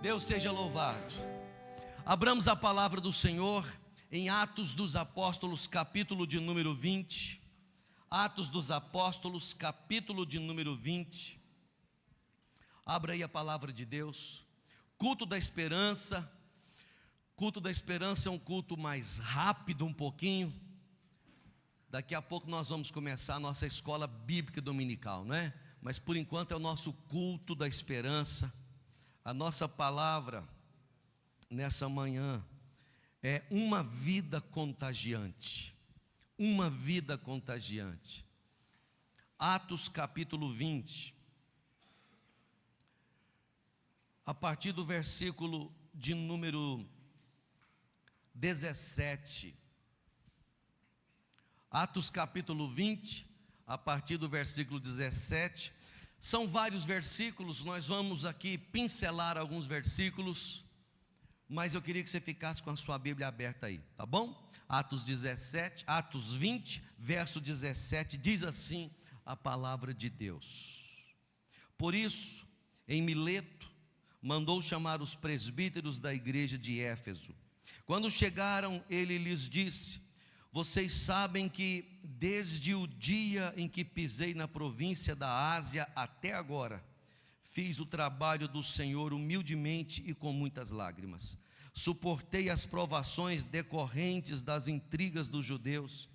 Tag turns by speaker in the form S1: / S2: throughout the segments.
S1: Deus seja louvado. Abramos a palavra do Senhor em Atos dos Apóstolos, capítulo de número 20. Atos dos Apóstolos, capítulo de número 20. Abra aí a palavra de Deus. Culto da esperança. Culto da esperança é um culto mais rápido um pouquinho. Daqui a pouco nós vamos começar a nossa escola bíblica dominical, não é? Mas por enquanto é o nosso culto da esperança. A nossa palavra nessa manhã é uma vida contagiante. Uma vida contagiante. Atos capítulo 20. A partir do versículo de número 17. Atos capítulo 20, a partir do versículo 17. São vários versículos, nós vamos aqui pincelar alguns versículos, mas eu queria que você ficasse com a sua Bíblia aberta aí, tá bom? Atos 20, verso 17, diz assim a palavra de Deus. Por isso, em Mileto, mandou chamar os presbíteros da igreja de Éfeso. Quando chegaram, ele lhes disse: vocês sabem que desde o dia em que pisei na província da Ásia até agora, fiz o trabalho do Senhor humildemente e com muitas lágrimas. Suportei as provações decorrentes das intrigas dos judeus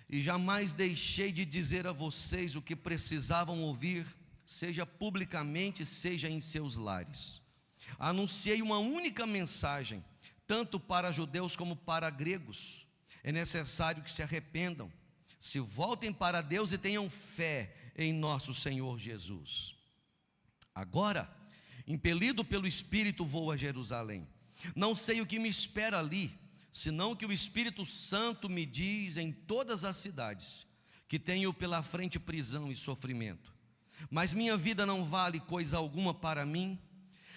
S1: e jamais deixei de dizer a vocês o que precisavam ouvir, seja publicamente, seja em seus lares. Anunciei uma única mensagem, tanto para judeus como para gregos. É necessário que se arrependam, se voltem para Deus e tenham fé em nosso Senhor Jesus. Agora, impelido pelo Espírito, vou a Jerusalém. Não sei o que me espera ali, senão que o Espírito Santo me diz em todas as cidades que tenho pela frente prisão e sofrimento. Mas minha vida não vale coisa alguma para mim,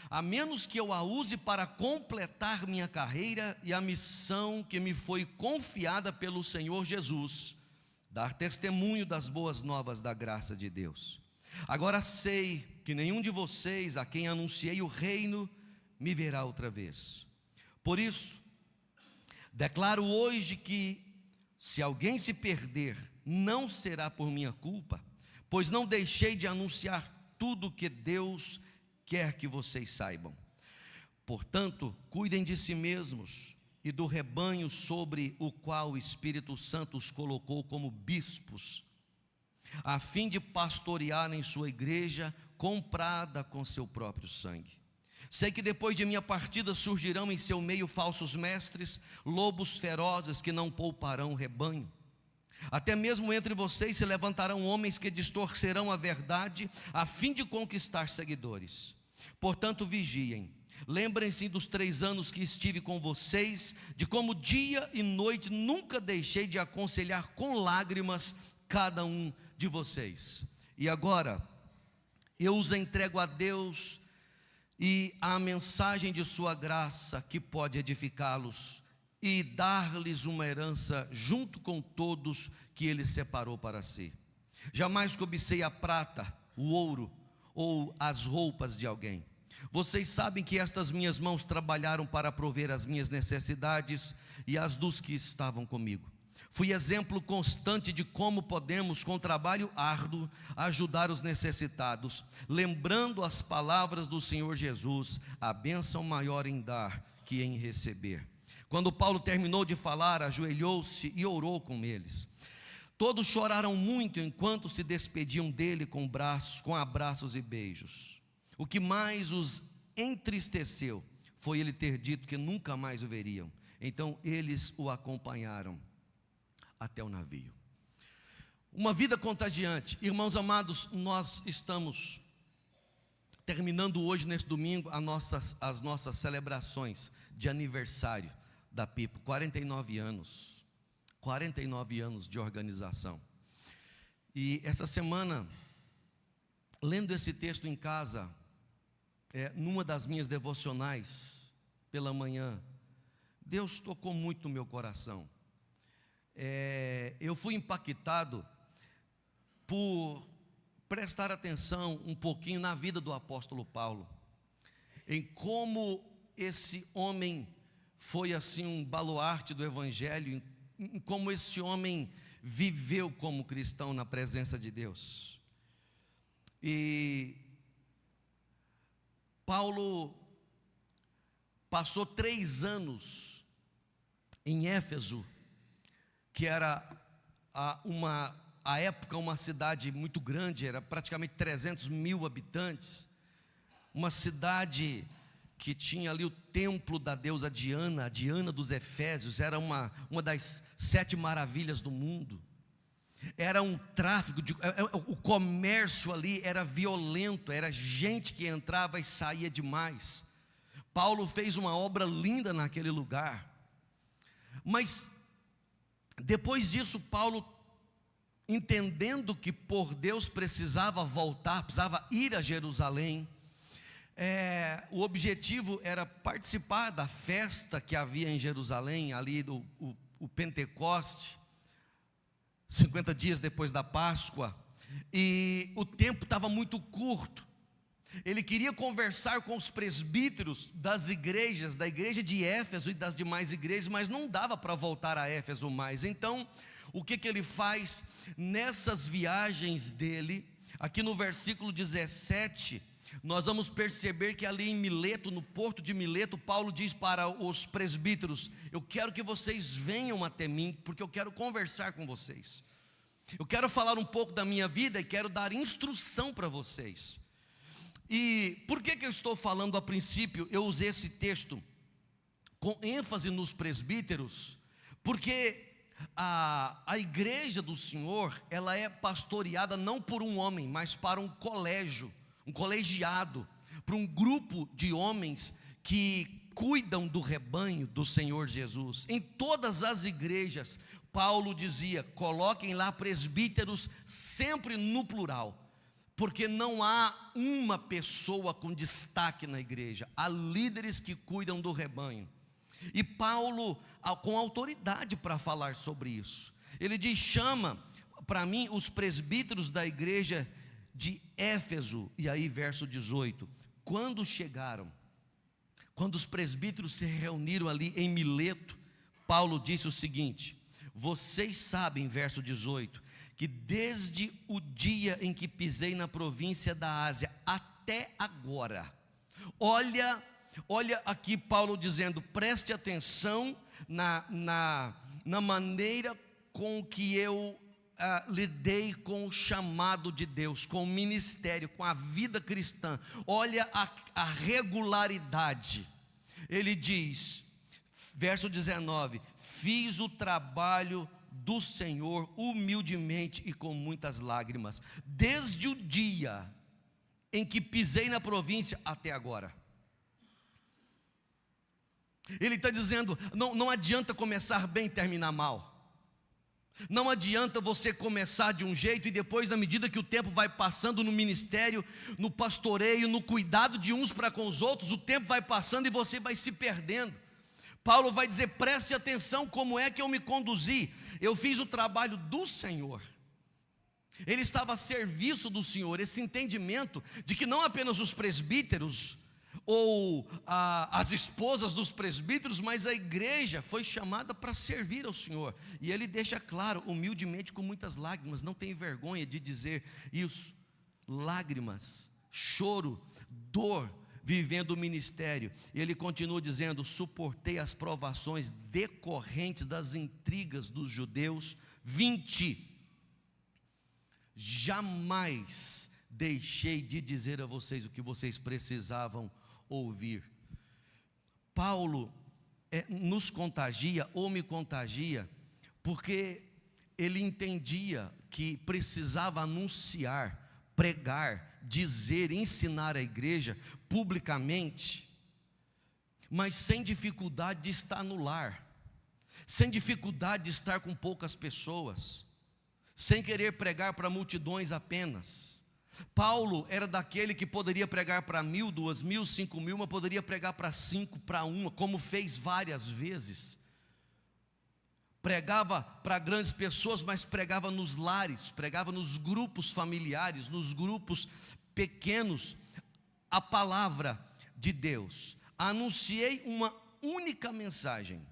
S1: a menos que eu a use para completar minha carreira e a missão que me foi confiada pelo Senhor Jesus, dar testemunho das boas novas da graça de Deus. Agora sei que nenhum de vocês a quem anunciei o reino me verá outra vez. Por isso, declaro hoje que se alguém se perder, não será por minha culpa, pois não deixei de anunciar tudo que Deus quer que vocês saibam. Portanto, cuidem de si mesmos e do rebanho sobre o qual o Espírito Santo os colocou como bispos, a fim de pastorearem sua igreja comprada com seu próprio sangue. Sei que depois de minha partida surgirão em seu meio falsos mestres, lobos ferozes que não pouparão o rebanho. Até mesmo entre vocês se levantarão homens que distorcerão a verdade a fim de conquistar seguidores. Portanto, vigiem. Lembrem-se dos 3 anos que estive com vocês, de como dia e noite nunca deixei de aconselhar com lágrimas cada um de vocês. E agora, eu os entrego a Deus e à mensagem de sua graça, que pode edificá-los e dar-lhes uma herança junto com todos que Ele separou para si. Jamais cobicei a prata, o ouro ou as roupas de alguém. Vocês sabem que estas minhas mãos trabalharam para prover as minhas necessidades e as dos que estavam comigo. Fui exemplo constante de como podemos, com trabalho árduo, ajudar os necessitados, lembrando as palavras do Senhor Jesus: a bênção maior em dar que em receber. Quando Paulo terminou de falar, ajoelhou-se e orou com eles. Todos choraram muito enquanto se despediam dele com abraços e beijos. O que mais os entristeceu foi ele ter dito que nunca mais o veriam. Então eles o acompanharam até o navio. Uma vida contagiante. Irmãos amados, nós estamos terminando hoje, nesse domingo, as nossas celebrações de aniversário da Pipo. 49 anos. 49 anos de organização. E essa semana, lendo esse texto em casa, numa das minhas devocionais pela manhã, Deus tocou muito no meu coração. Eu fui impactado por prestar atenção um pouquinho na vida do apóstolo Paulo. em como esse homem foi assim um baluarte do Evangelho, em como esse homem viveu como cristão na presença de Deus. E Paulo passou 3 anos em Éfeso, que era à época uma cidade muito grande, era praticamente 300 mil habitantes, uma cidade que tinha ali o templo da deusa Diana, a Diana dos Efésios, era uma das 7 maravilhas do mundo. Era um tráfico, o comércio ali era violento, era gente que entrava e saía demais. Paulo fez uma obra linda naquele lugar, mas depois disso Paulo, entendendo que por Deus precisava voltar, precisava ir a Jerusalém, o objetivo era participar da festa que havia em Jerusalém, ali o Pentecoste, 50 dias depois da Páscoa, e o tempo estava muito curto. Ele queria conversar com os presbíteros das igrejas, da igreja de Éfeso e das demais igrejas, mas não dava para voltar a Éfeso mais. Então, o que ele faz? Nessas viagens dele, aqui no versículo 17, nós vamos perceber que ali em Mileto, no porto de Mileto, Paulo diz para os presbíteros: eu quero que vocês venham até mim, porque eu quero conversar com vocês. Eu quero falar um pouco da minha vida e quero dar instrução para vocês. E por que eu estou falando a princípio, eu usei esse texto com ênfase nos presbíteros? Porque a igreja do Senhor, ela é pastoreada não por um homem, mas para um colégio, um colegiado, para um grupo de homens que cuidam do rebanho do Senhor Jesus. Em todas as igrejas, Paulo dizia: coloquem lá presbíteros sempre no plural, porque não há uma pessoa com destaque na igreja, há líderes que cuidam do rebanho. E Paulo, com autoridade para falar sobre isso, ele diz: chama para mim os presbíteros da igreja de Éfeso. E aí verso 18, quando os presbíteros se reuniram ali em Mileto, Paulo disse o seguinte: vocês sabem, verso 18, que desde o dia em que pisei na província da Ásia até agora, olha aqui Paulo dizendo, preste atenção na maneira com que eu lidei com o chamado de Deus, com o ministério, com a vida cristã. Olha a regularidade. Ele diz, verso 19: fiz o trabalho do Senhor humildemente e com muitas lágrimas, desde o dia em que pisei na província até agora. Ele está dizendo, não adianta começar bem e terminar mal. Não adianta você começar de um jeito e depois, na medida que o tempo vai passando no ministério, no pastoreio, no cuidado de uns para com os outros, o tempo vai passando e você vai se perdendo. Paulo vai dizer, preste atenção como é que eu me conduzi. Eu fiz o trabalho do Senhor. Ele estava a serviço do Senhor. Esse entendimento de que não apenas os presbíteros ou as esposas dos presbíteros, mas a igreja foi chamada para servir ao Senhor. E ele deixa claro, humildemente, com muitas lágrimas. Não tem vergonha de dizer isso. Lágrimas, choro, dor, vivendo o ministério. E ele continua dizendo, suportei as provações decorrentes das intrigas dos judeus. 20, jamais deixei de dizer a vocês o que vocês precisavam ouvir. Paulo nos contagia ou me contagia, porque ele entendia que precisava anunciar, pregar, dizer, ensinar a igreja publicamente, mas sem dificuldade de estar no lar, sem dificuldade de estar com poucas pessoas, sem querer pregar para multidões apenas. Paulo era daquele que poderia pregar para 1.000, 2.000, 5.000, mas poderia pregar para 5, para 1, como fez várias vezes. Pregava para grandes pessoas, mas pregava nos lares, pregava nos grupos familiares, nos grupos pequenos, a palavra de Deus, anunciei uma única mensagem.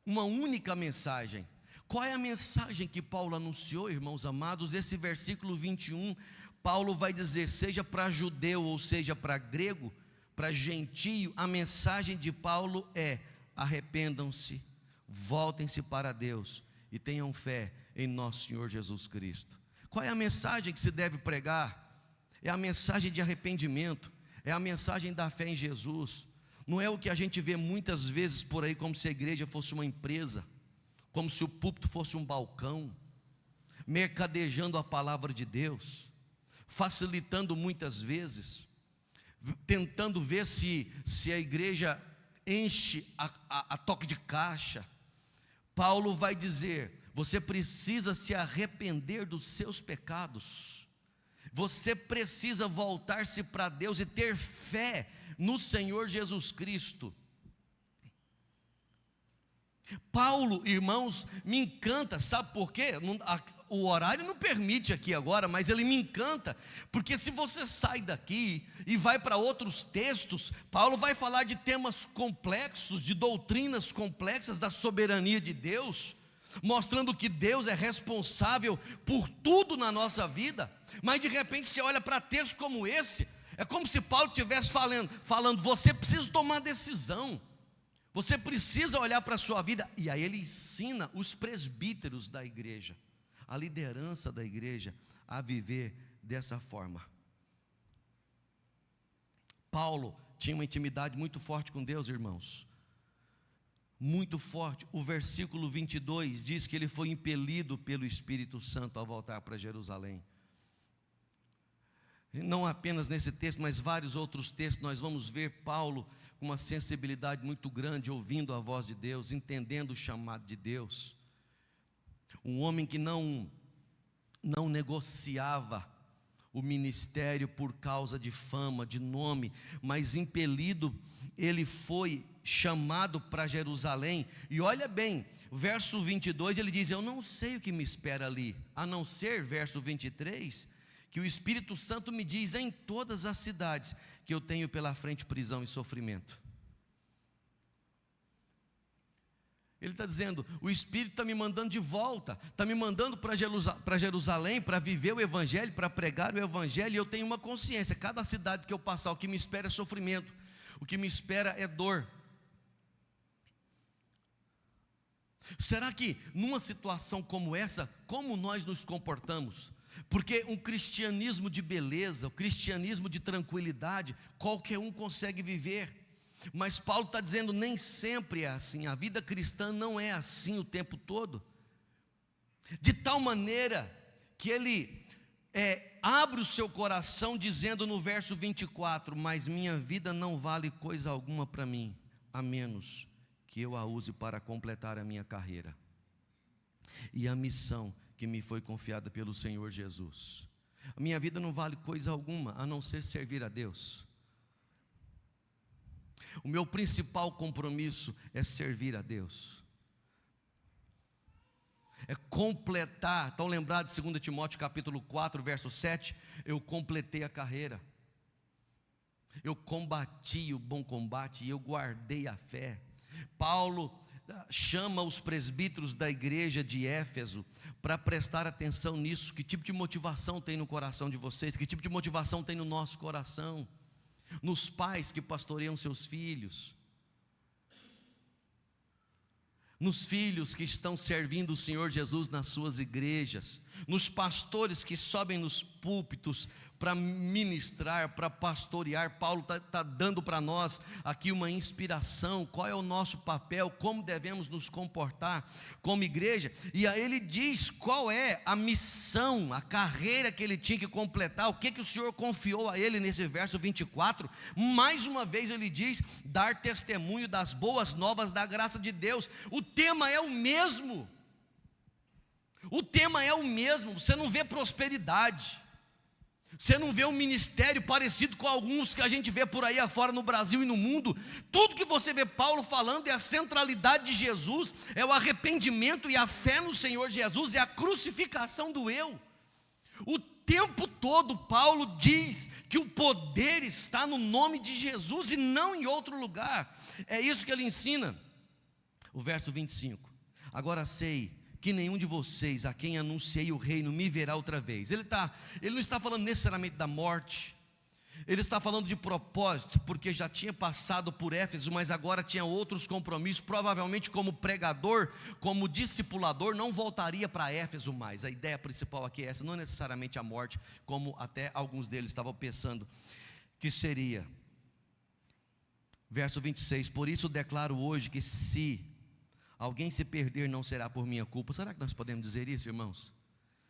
S1: Uma única mensagem. Qual é a mensagem que Paulo anunciou, irmãos amados? Esse versículo 21, Paulo vai dizer, seja para judeu ou seja para grego, para gentio, a mensagem de Paulo é: arrependam-se, voltem-se para Deus e tenham fé em nosso Senhor Jesus Cristo. Qual é a mensagem que se deve pregar? É a mensagem de arrependimento, é a mensagem da fé em Jesus. Não é o que a gente vê muitas vezes por aí, como se a igreja fosse uma empresa, como se o púlpito fosse um balcão, mercadejando a palavra de Deus, facilitando muitas vezes, tentando ver se a igreja enche a toque de caixa. Paulo vai dizer: você precisa se arrepender dos seus pecados, você precisa voltar-se para Deus e ter fé no Senhor Jesus Cristo. Paulo, irmãos, me encanta, sabe por quê? O horário não permite aqui agora, mas ele me encanta, porque se você sai daqui e vai para outros textos, Paulo vai falar de temas complexos, de doutrinas complexas da soberania de Deus, mostrando que Deus é responsável por tudo na nossa vida. Mas de repente você olha para textos como esse, é como se Paulo estivesse falando, você precisa tomar decisão, você precisa olhar para a sua vida. E aí ele ensina os presbíteros da igreja, a liderança da igreja, a viver dessa forma. Paulo tinha uma intimidade muito forte com Deus, irmãos, muito forte. O versículo 22 diz que ele foi impelido pelo Espírito Santo a voltar para Jerusalém. Não apenas nesse texto, mas vários outros textos, nós vamos ver Paulo com uma sensibilidade muito grande, ouvindo a voz de Deus, entendendo o chamado de Deus. Um homem que não negociava o ministério por causa de fama, de nome, mas impelido, ele foi chamado para Jerusalém. E olha bem, verso 22 ele diz: eu não sei o que me espera ali, a não ser, verso 23, que o Espírito Santo me diz em todas as cidades que eu tenho pela frente prisão e sofrimento. Ele está dizendo, o Espírito está me mandando de volta, está me mandando para Jerusalém, para viver o Evangelho, para pregar o Evangelho. E eu tenho uma consciência, cada cidade que eu passar, o que me espera é sofrimento, o que me espera é dor. Será que numa situação como essa, como nós nos comportamos? Porque um cristianismo de beleza, um cristianismo de tranquilidade, qualquer um consegue viver. Mas Paulo está dizendo, nem sempre é assim. A vida cristã não é assim o tempo todo. De tal maneira que ele abre o seu coração dizendo no verso 24: mas minha vida não vale coisa alguma para mim, a menos que eu a use para completar a minha carreira e a missão que me foi confiada pelo Senhor Jesus. A minha vida não vale coisa alguma, a não ser servir a Deus. O meu principal compromisso é servir a Deus, é completar. Estão lembrados de 2 Timóteo capítulo 4, verso 7? Eu completei a carreira, eu combati o bom combate e eu guardei a fé. Paulo chama os presbíteros da igreja de Éfeso para prestar atenção nisso. Que tipo de motivação tem no coração de vocês? Que tipo de motivação tem no nosso coração? Nos pais que pastoreiam seus filhos, nos filhos que estão servindo o Senhor Jesus nas suas igrejas, nos pastores que sobem nos púlpitos para ministrar, para pastorear. Paulo está dando para nós aqui uma inspiração, qual é o nosso papel, como devemos nos comportar como igreja. E aí ele diz qual é a missão, a carreira que ele tinha que completar, o que o Senhor confiou a ele nesse verso 24. Mais uma vez ele diz, dar testemunho das boas novas da graça de Deus. O tema é o mesmo, você não vê prosperidade, você não vê um ministério parecido com alguns que a gente vê por aí afora no Brasil e no mundo. Tudo que você vê Paulo falando é a centralidade de Jesus, é o arrependimento e a fé no Senhor Jesus, é a crucificação do eu. O tempo todo Paulo diz que o poder está no nome de Jesus e não em outro lugar. É isso que ele ensina. O verso 25: agora sei que nenhum de vocês a quem anunciei o reino me verá outra vez. Ele não está falando necessariamente da morte. Ele está falando de propósito, porque já tinha passado por Éfeso, mas agora tinha outros compromissos. Provavelmente como pregador, como discipulador, não voltaria para Éfeso mais. A ideia principal aqui é essa, não necessariamente a morte, como até alguns deles estavam pensando que seria. Verso 26: por isso declaro hoje que se alguém se perder, não será por minha culpa. Será que nós podemos dizer isso, irmãos?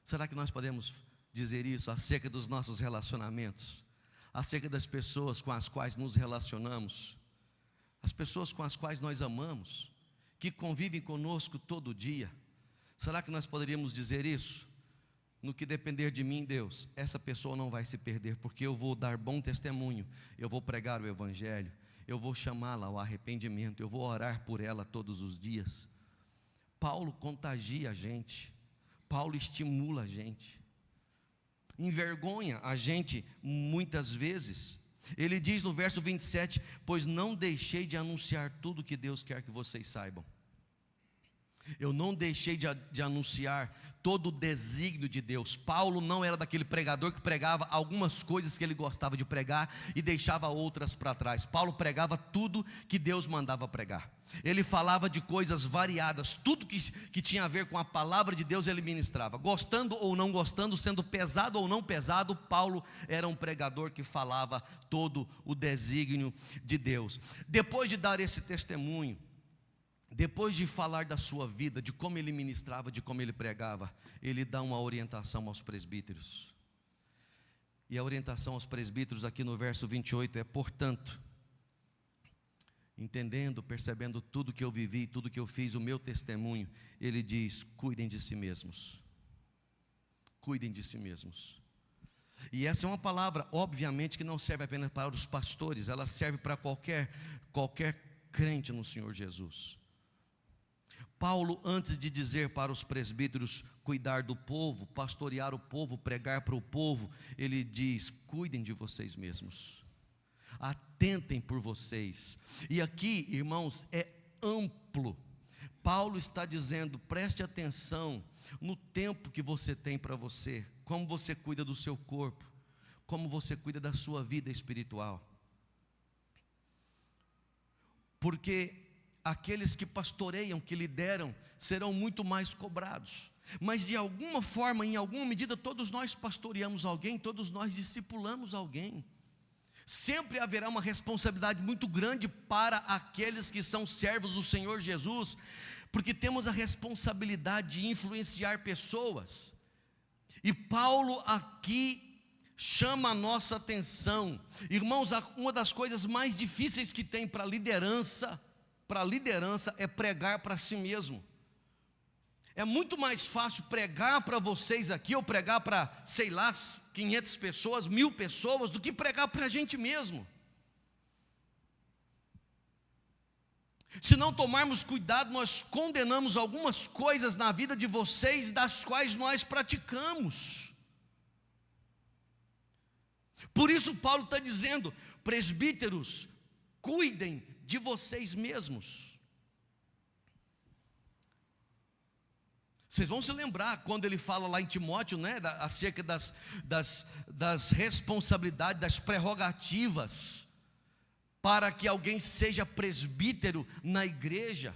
S1: Será que nós podemos dizer isso acerca dos nossos relacionamentos? Acerca das pessoas com as quais nos relacionamos, as pessoas com as quais nós amamos, que convivem conosco todo dia? Será que nós poderíamos dizer isso? No que depender de mim, Deus, essa pessoa não vai se perder, porque eu vou dar bom testemunho, eu vou pregar o Evangelho, eu vou chamá-la ao arrependimento, eu vou orar por ela todos os dias. Paulo contagia a gente, Paulo estimula a gente, envergonha a gente muitas vezes. Ele diz no verso 27: pois não deixei de anunciar tudo que Deus quer que vocês saibam. Eu não deixei de anunciar todo o desígnio de Deus. Paulo não era daquele pregador que pregava algumas coisas que ele gostava de pregar e deixava outras para trás. Paulo pregava tudo que Deus mandava pregar. Ele falava de coisas variadas, tudo que tinha a ver com a palavra de Deus ele ministrava. Gostando ou não gostando, sendo pesado ou não pesado, Paulo era um pregador que falava todo o desígnio de Deus. Depois de dar esse testemunho, depois de falar da sua vida, de como ele ministrava, de como ele pregava, ele dá uma orientação aos presbíteros. E a orientação aos presbíteros aqui no verso 28 é: portanto, entendendo, percebendo tudo que eu vivi, tudo que eu fiz, o meu testemunho, ele diz: cuidem de si mesmos. Cuidem de si mesmos. E essa é uma palavra, obviamente, que não serve apenas para os pastores, ela serve para qualquer crente no Senhor Jesus. Paulo, antes de dizer para os presbíteros cuidar do povo, pastorear o povo, pregar para o povo, ele diz: cuidem de vocês mesmos, atentem por vocês. E aqui, irmãos, é amplo. Paulo está dizendo: preste atenção no tempo que você tem para você, como você cuida do seu corpo, como você cuida da sua vida espiritual. Porque aqueles que pastoreiam, que lideram, serão muito mais cobrados. Mas de alguma forma, em alguma medida, todos nós pastoreamos alguém, todos nós discipulamos alguém. Sempre haverá uma responsabilidade muito grande para aqueles que são servos do Senhor Jesus, porque temos a responsabilidade de influenciar pessoas. E Paulo aqui chama a nossa atenção. Irmãos, uma das coisas mais difíceis que tem para a liderança é pregar para si mesmo. É muito mais fácil pregar para vocês aqui, ou pregar para, sei lá, 500 pessoas, 1000 pessoas, do que pregar para a gente mesmo. Se não tomarmos cuidado, nós condenamos algumas coisas na vida de vocês, das quais nós praticamos. Por isso Paulo está dizendo: presbíteros, cuidem de vocês mesmos. Vocês vão se lembrar quando ele fala lá em Timóteo, né, acerca das responsabilidades, das prerrogativas para que alguém seja presbítero na igreja.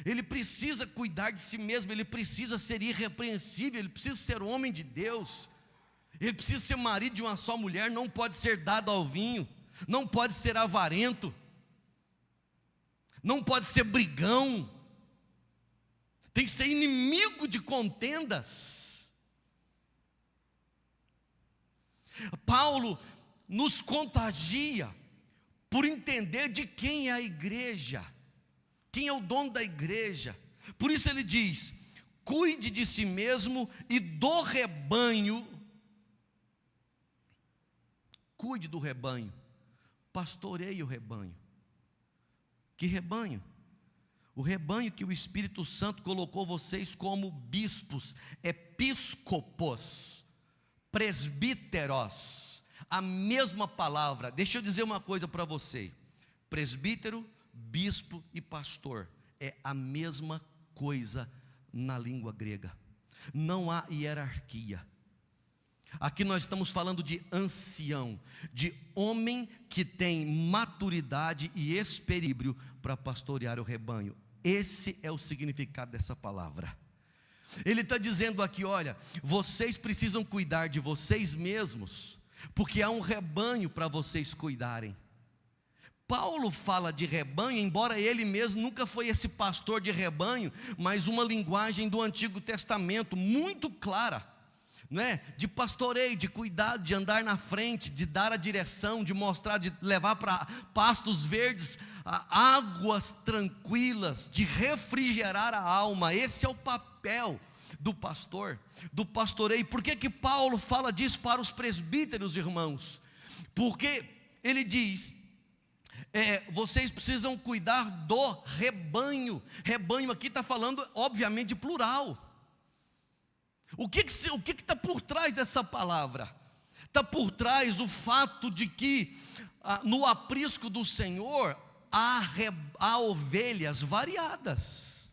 S1: Ele precisa cuidar de si mesmo, ele precisa ser irrepreensível, ele precisa ser homem de Deus, ele precisa ser marido de uma só mulher, não pode ser dado ao vinho, não pode ser avarento, não pode ser brigão, tem que ser inimigo de contendas. Paulo nos contagia por entender de quem é a igreja, quem é o dono da igreja. Por isso ele diz: cuide de si mesmo e do rebanho. Cuide do rebanho, pastoreie o rebanho. Que rebanho? O rebanho que o Espírito Santo colocou vocês como bispos, episcopos, presbíteros, a mesma palavra. Deixa eu dizer uma coisa para você: presbítero, bispo e pastor é a mesma coisa na língua grega, não há hierarquia. Aqui nós estamos falando de ancião, de homem que tem maturidade e experiência para pastorear o rebanho. Esse é o significado dessa palavra. Ele está dizendo aqui: olha, vocês precisam cuidar de vocês mesmos, porque há um rebanho para vocês cuidarem. Paulo fala de rebanho, embora ele mesmo nunca foi esse pastor de rebanho, mas uma linguagem do Antigo Testamento muito clara, não é? De pastoreio, de cuidado, de andar na frente, de dar a direção, de mostrar, de levar para pastos verdes, águas tranquilas, de refrigerar a alma. Esse é o papel do pastor, do pastoreio. Por que Paulo fala disso para os presbíteros, irmãos? Porque ele diz: vocês precisam cuidar do rebanho. Rebanho aqui está falando obviamente de plural. O que está por trás dessa palavra? Está por trás o fato de que no aprisco do Senhor há ovelhas variadas,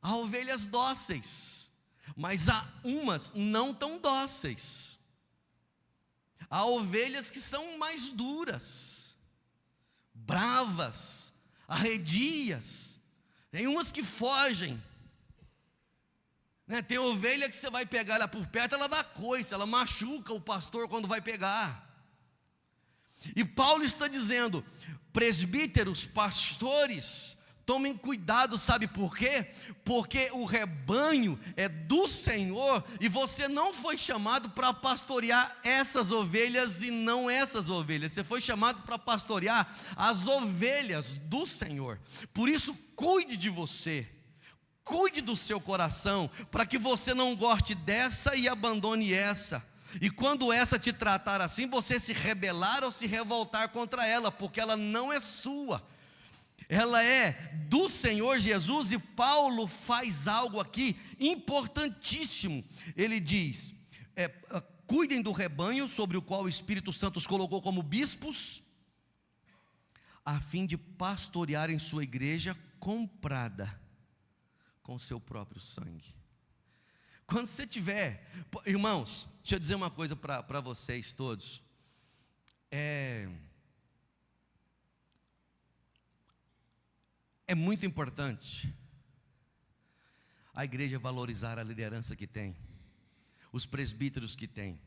S1: há ovelhas dóceis, mas há umas não tão dóceis, há ovelhas que são mais duras, bravas, arredias, tem umas que fogem. Tem ovelha que você vai pegar ela por perto, ela dá coice, ela machuca o pastor quando vai pegar. E Paulo está dizendo: presbíteros, pastores, tomem cuidado, sabe por quê? Porque o rebanho é do Senhor, e você não foi chamado para pastorear essas ovelhas e não essas ovelhas, você foi chamado para pastorear as ovelhas do Senhor. Por isso, cuide de você. Cuide do seu coração, para que você não goste dessa e abandone essa. E quando essa te tratar assim, você se rebelar ou se revoltar contra ela, porque ela não é sua, ela é do Senhor Jesus. E Paulo faz algo aqui importantíssimo. Ele diz: cuidem do rebanho sobre o qual o Espírito Santo os colocou como bispos, a fim de pastorearem sua igreja comprada com seu próprio sangue. Quando você tiver, irmãos, deixa eu dizer uma coisa para vocês todos. É muito importante a igreja valorizar a liderança que tem, os presbíteros que tem.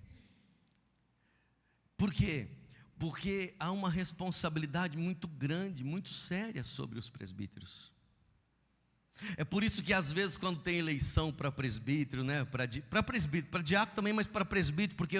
S1: Por quê? Porque há uma responsabilidade muito grande, muito séria sobre os presbíteros. É por isso que às vezes quando tem eleição para presbítero, para presbítero, para diácono também, mas para presbítero, porque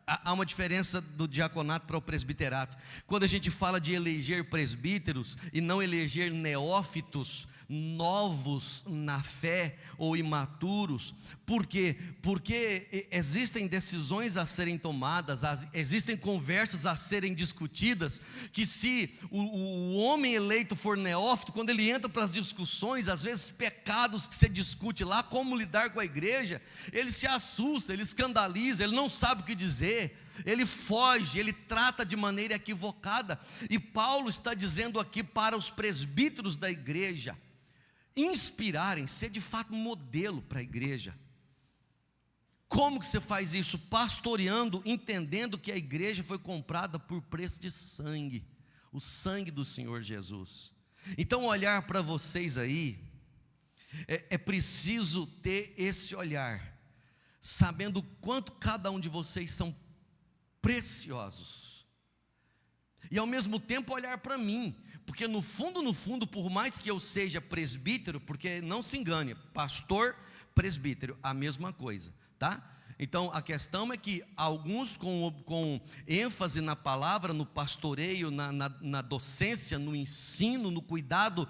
S1: há uma diferença do diaconato para o presbiterato. Quando a gente fala de eleger presbíteros e não eleger neófitos, novos na fé ou imaturos. Por quê? Porque existem decisões a serem tomadas, existem conversas a serem discutidas, que se o homem eleito for neófito, quando ele entra para as discussões, às vezes pecados que se discute lá, como lidar com a igreja, ele se assusta, ele escandaliza, ele não sabe o que dizer, ele foge, ele trata de maneira equivocada. E Paulo está dizendo aqui para os presbíteros da igreja inspirarem, ser de fato modelo para a igreja. Como que você faz isso? Pastoreando, entendendo que a igreja foi comprada por preço de sangue, o sangue do Senhor Jesus. Então olhar para vocês aí, é preciso ter esse olhar, sabendo o quanto cada um de vocês são preciosos, e ao mesmo tempo olhar para mim, porque no fundo, por mais que eu seja presbítero, porque não se engane, pastor, presbítero, a mesma coisa, tá? Então a questão é que alguns com ênfase na palavra, no pastoreio, na docência, no ensino, no cuidado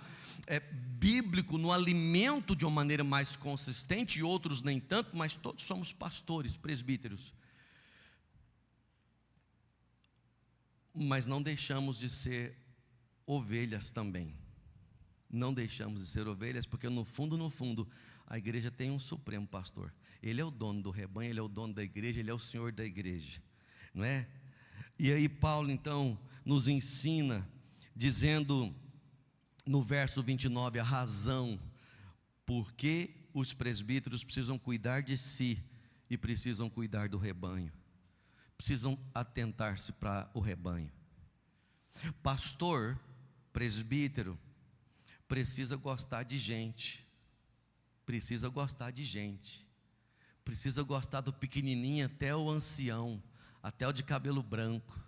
S1: bíblico, no alimento de uma maneira mais consistente, e outros nem tanto, mas todos somos pastores, presbíteros. Mas não deixamos de ser ovelhas também. Não deixamos de ser ovelhas, porque no fundo, A igreja tem um supremo pastor. Ele é o dono do rebanho, ele é o dono da igreja, ele é o senhor da igreja, não é? E aí Paulo então nos ensina, dizendo no verso 29, a razão por que os presbíteros precisam cuidar de si e precisam cuidar do rebanho, precisam atentar-se para o rebanho. Pastor, presbítero, precisa gostar de gente, precisa gostar de gente, precisa gostar do pequenininho até o ancião, até o de cabelo branco.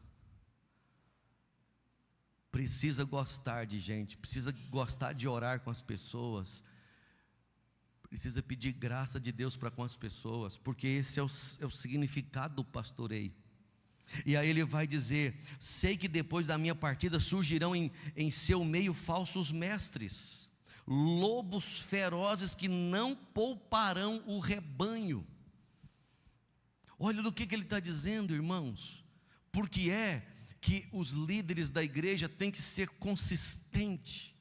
S1: Precisa gostar de gente, precisa gostar de orar com as pessoas, precisa pedir graça de Deus para com as pessoas, porque esse é o significado do pastoreio. E aí ele vai dizer: sei que depois da minha partida surgirão em seu meio falsos mestres, lobos ferozes que não pouparão o rebanho. Olha do que ele está dizendo, irmãos, porque é que os líderes da igreja têm que ser consistentes.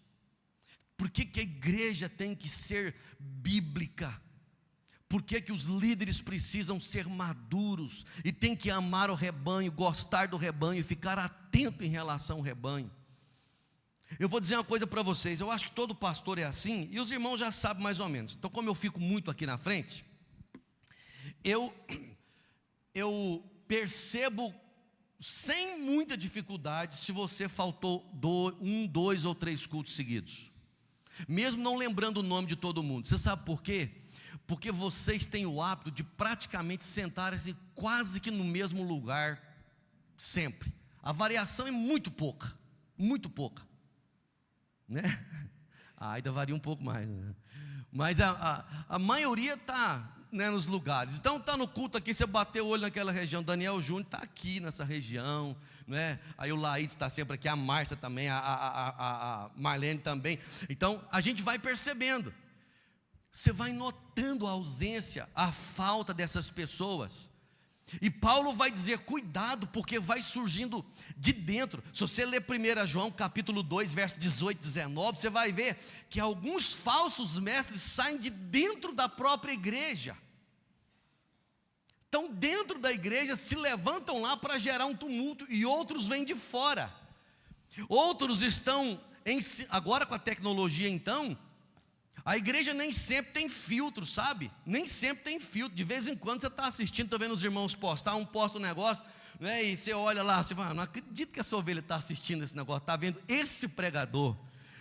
S1: Por que a igreja tem que ser bíblica? Por que os líderes precisam ser maduros e tem que amar o rebanho, gostar do rebanho, ficar atento em relação ao rebanho? Eu vou dizer uma coisa para vocês, eu acho que todo pastor é assim, e os irmãos já sabem mais ou menos. Então, como eu fico muito aqui na frente, eu percebo sem muita dificuldade se você faltou 1, 2 ou 3 cultos seguidos, mesmo não lembrando o nome de todo mundo. Você sabe por quê? Porque vocês têm o hábito de praticamente sentarem-se quase que no mesmo lugar sempre. A variação é muito pouca, né? Ainda varia um pouco mais, né? Mas a maioria está, né, nos lugares. Então está no culto aqui, você bateu o olho naquela região, Daniel Júnior está aqui nessa região, né? Aí o Laís está sempre aqui, a Márcia também, a Marlene também. Então a gente vai percebendo, você vai notando a ausência, a falta dessas pessoas. E Paulo vai dizer: cuidado, porque vai surgindo de dentro. Se você ler 1 João capítulo 2, verso 18 e 19, você vai ver que alguns falsos mestres saem de dentro da própria igreja. Então dentro da igreja se levantam lá para gerar um tumulto, e outros vêm de fora. Outros estão, agora com a tecnologia então, a igreja nem sempre tem filtro, sabe? Nem sempre tem filtro. De vez em quando você está assistindo, estou vendo os irmãos postar, um posta um negócio, né? E você olha lá, você fala: não acredito que essa ovelha está assistindo esse negócio, está vendo esse pregador,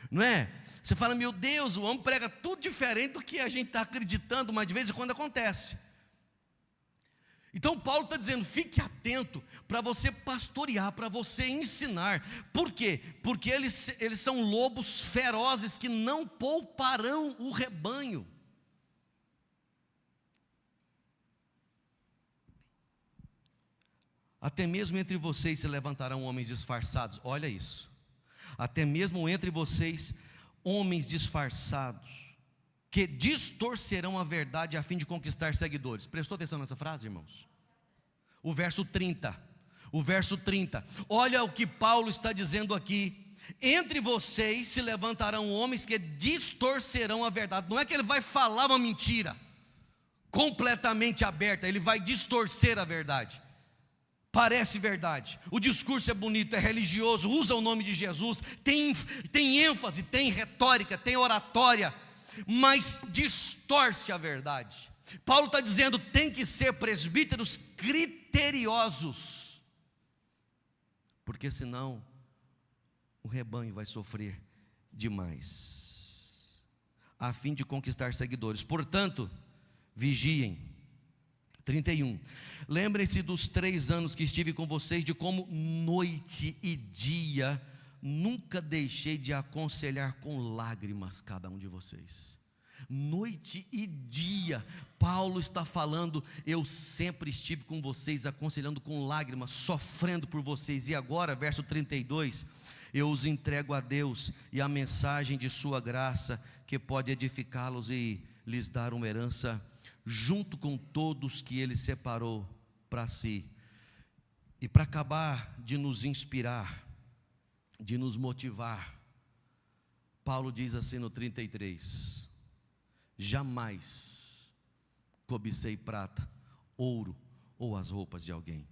S1: não é? Você fala: meu Deus, o homem prega tudo diferente do que a gente está acreditando, mas de vez em quando acontece. Então Paulo está dizendo: fique atento para você pastorear, para você ensinar. Por quê? Porque eles são lobos ferozes que não pouparão o rebanho. Até mesmo entre vocês se levantarão homens disfarçados. Olha isso. Até mesmo entre vocês, homens disfarçados, que distorcerão a verdade a fim de conquistar seguidores. Prestou atenção nessa frase, irmãos? O verso 30. Olha o que Paulo está dizendo aqui: entre vocês se levantarão homens que distorcerão a verdade. Não é que ele vai falar uma mentira completamente aberta, ele vai distorcer a verdade. Parece verdade, o discurso é bonito, é religioso, usa o nome de Jesus, tem ênfase, tem retórica, tem oratória, mas distorce a verdade. Paulo está dizendo: tem que ser presbíteros criteriosos, porque senão o rebanho vai sofrer demais, a fim de conquistar seguidores. Portanto, vigiem. 31. Lembrem-se dos 3 anos que estive com vocês, de como noite e dia nunca deixei de aconselhar com lágrimas cada um de vocês. Noite e dia, Paulo está falando: eu sempre estive com vocês, aconselhando com lágrimas, sofrendo por vocês. E agora, verso 32, eu os entrego a Deus e a mensagem de sua graça, que pode edificá-los e lhes dar uma herança, junto com todos que Ele separou para si. E para acabar de nos inspirar, de nos motivar, Paulo diz assim no 33: jamais cobicei prata, ouro ou as roupas de alguém.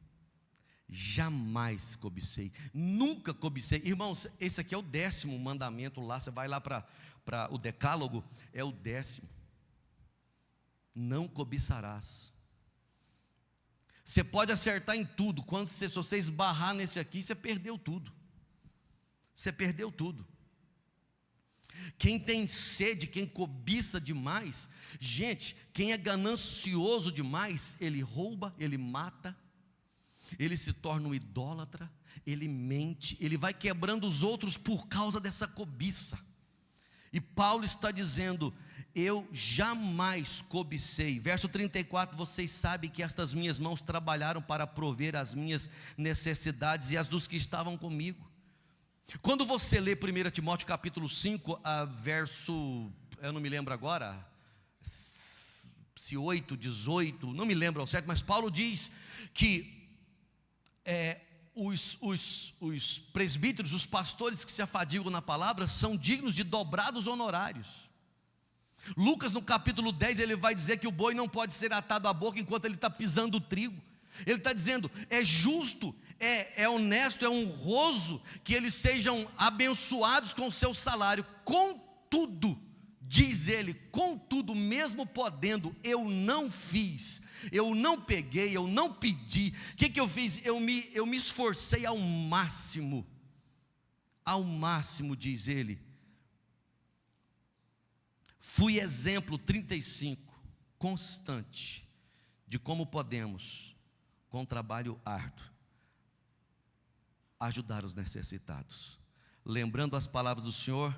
S1: Jamais cobicei, nunca cobicei. Irmãos, esse aqui é o 10º mandamento lá. Você vai lá para o decálogo, é o 10º. Não cobiçarás. Você pode acertar em tudo, se você esbarrar nesse aqui, você perdeu tudo. Você perdeu tudo. Quem tem sede, quem cobiça demais, gente, quem é ganancioso demais, ele rouba, ele mata, ele se torna um idólatra, ele mente, ele vai quebrando os outros por causa dessa cobiça. E Paulo está dizendo: eu jamais cobicei. Verso 34, vocês sabem que estas minhas mãos trabalharam para prover as minhas necessidades e as dos que estavam comigo. Quando você lê 1 Timóteo capítulo 5, verso, eu não me lembro agora, se 8, 18, não me lembro ao certo, mas Paulo diz que os presbíteros, os pastores que se afadigam na palavra, são dignos de dobrados honorários. Lucas no capítulo 10, ele vai dizer que o boi não pode ser atado à boca enquanto ele está pisando o trigo. Ele está dizendo, é justo, é honesto, é honroso que eles sejam abençoados com o seu salário. Contudo, diz ele, contudo, mesmo podendo, eu não fiz, eu não peguei, eu não pedi. O que eu fiz? Eu me esforcei ao máximo, diz ele. Fui exemplo, 35, constante, de como podemos, com trabalho árduo, ajudar os necessitados. Lembrando as palavras do Senhor,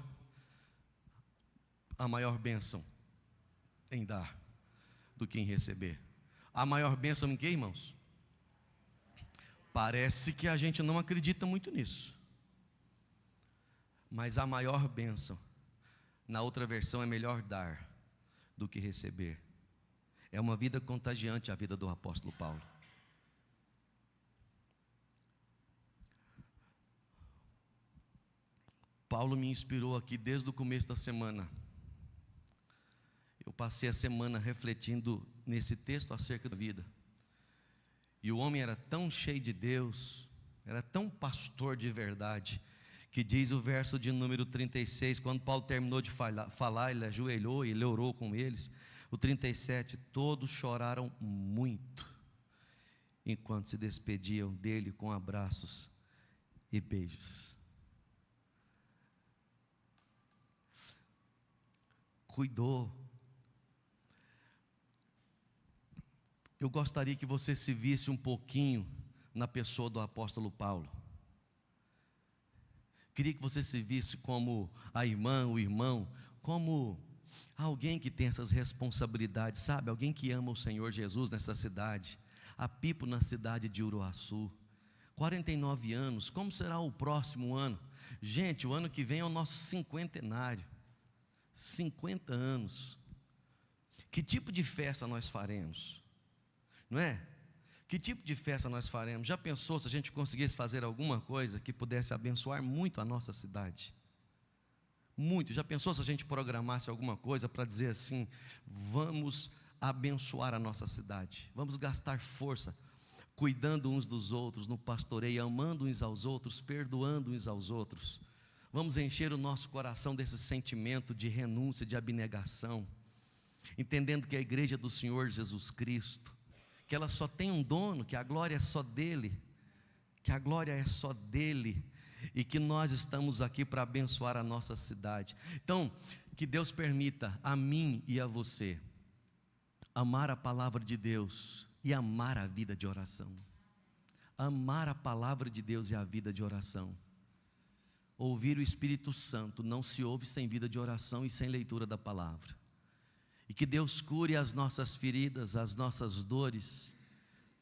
S1: a maior bênção em dar do que em receber. A maior bênção em quê, irmãos? Parece que a gente não acredita muito nisso. Mas a maior bênção, na outra versão, é melhor dar do que receber. É uma vida contagiante a vida do apóstolo Paulo. Paulo me inspirou aqui desde o começo da semana. Eu passei a semana refletindo nesse texto acerca da vida. E o homem era tão cheio de Deus, era tão pastor de verdade, que diz o verso de número 36, quando Paulo terminou de falar, ele ajoelhou e ele orou com eles. O 37, todos choraram muito, enquanto se despediam dele com abraços e beijos. Cuidou. Eu gostaria que você se visse um pouquinho na pessoa do apóstolo Paulo. Queria que você se visse como a irmã, o irmão, como alguém que tem essas responsabilidades, sabe? Alguém que ama o Senhor Jesus nessa cidade. A Pipo na cidade de Uruaçu. 49 anos, como será o próximo ano? Gente, o ano que vem é o nosso cinquentenário. 50 anos. Que tipo de festa nós faremos? Não é? Que tipo de festa nós faremos? Já pensou se a gente conseguisse fazer alguma coisa que pudesse abençoar muito a nossa cidade? Muito. Já pensou se a gente programasse alguma coisa para dizer assim: vamos abençoar a nossa cidade, vamos gastar força, cuidando uns dos outros, no pastoreio, amando uns aos outros, perdoando uns aos outros. Vamos encher o nosso coração desse sentimento de renúncia, de abnegação, entendendo que a igreja do Senhor Jesus Cristo, que ela só tem um dono, que a glória é só dele, e que nós estamos aqui para abençoar a nossa cidade. Então, que Deus permita a mim e a você amar a palavra de Deus e amar a vida de oração. Amar a palavra de Deus e a vida de oração. Ouvir o Espírito Santo não se ouve sem vida de oração e sem leitura da palavra. E que Deus cure as nossas feridas, as nossas dores,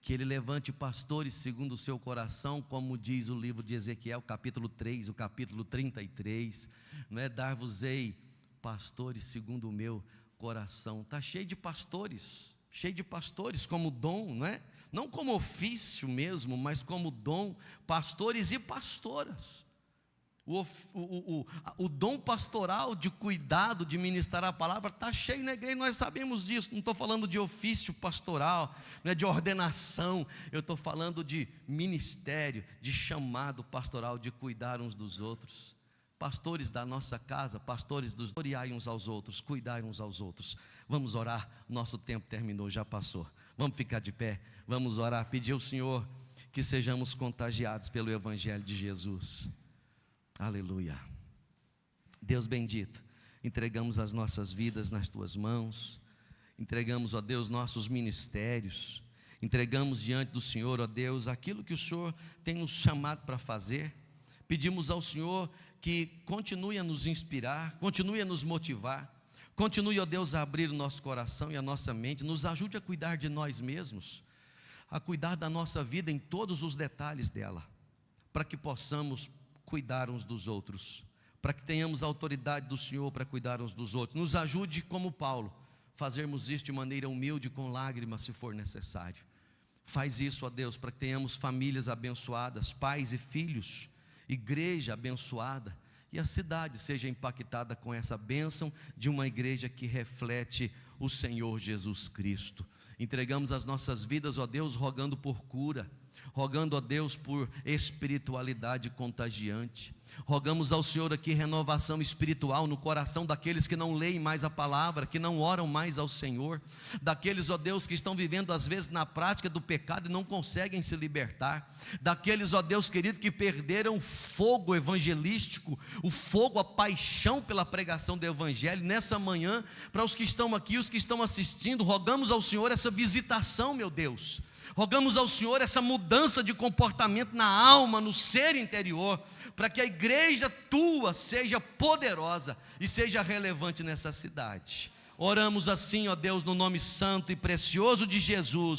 S1: que Ele levante pastores segundo o seu coração, como diz o livro de Ezequiel, capítulo 3, o capítulo 33, não é? Dar-vos-ei pastores segundo o meu coração. Está cheio de pastores como dom, não é? Não como ofício mesmo, mas como dom, pastores e pastoras. O dom pastoral de cuidado, de ministrar a palavra, está cheio na igreja, nós sabemos disso. Não estou falando de ofício pastoral, não é de ordenação, eu estou falando de ministério, de chamado pastoral, de cuidar uns dos outros. Pastores da nossa casa, pastores dos oriai uns aos outros, cuidai uns aos outros. Vamos orar, nosso tempo terminou, já passou. Vamos ficar de pé, vamos orar, pedir ao Senhor que sejamos contagiados pelo Evangelho de Jesus. Aleluia. Deus bendito, entregamos as nossas vidas nas tuas mãos, entregamos, ó Deus, nossos ministérios, entregamos diante do Senhor, ó Deus, aquilo que o Senhor tem nos chamado para fazer. Pedimos ao Senhor que continue a nos inspirar, continue a nos motivar, continue, ó Deus, a abrir o nosso coração e a nossa mente, nos ajude a cuidar de nós mesmos, a cuidar da nossa vida em todos os detalhes dela, para que possamos cuidar uns dos outros, para que tenhamos a autoridade do Senhor para cuidar uns dos outros. Nos ajude, como Paulo, fazermos isso de maneira humilde, com lágrimas, se for necessário. Faz isso, ó Deus, para que tenhamos famílias abençoadas, pais e filhos, igreja abençoada, e a cidade seja impactada com essa bênção de uma igreja que reflete o Senhor Jesus Cristo. Entregamos as nossas vidas, ó Deus, rogando por cura, rogando a Deus por espiritualidade contagiante. Rogamos ao Senhor aqui renovação espiritual no coração daqueles que não leem mais a palavra, que não oram mais ao Senhor, daqueles, ó Deus, que estão vivendo às vezes na prática do pecado e não conseguem se libertar, daqueles, ó Deus querido, que perderam o fogo evangelístico, o fogo, a paixão pela pregação do Evangelho. Nessa manhã, para os que estão aqui, os que estão assistindo, rogamos ao Senhor essa visitação, meu Deus. Rogamos ao Senhor essa mudança de comportamento na alma, no ser interior, para que a igreja tua seja poderosa e seja relevante nessa cidade. Oramos assim, ó Deus, no nome santo e precioso de Jesus.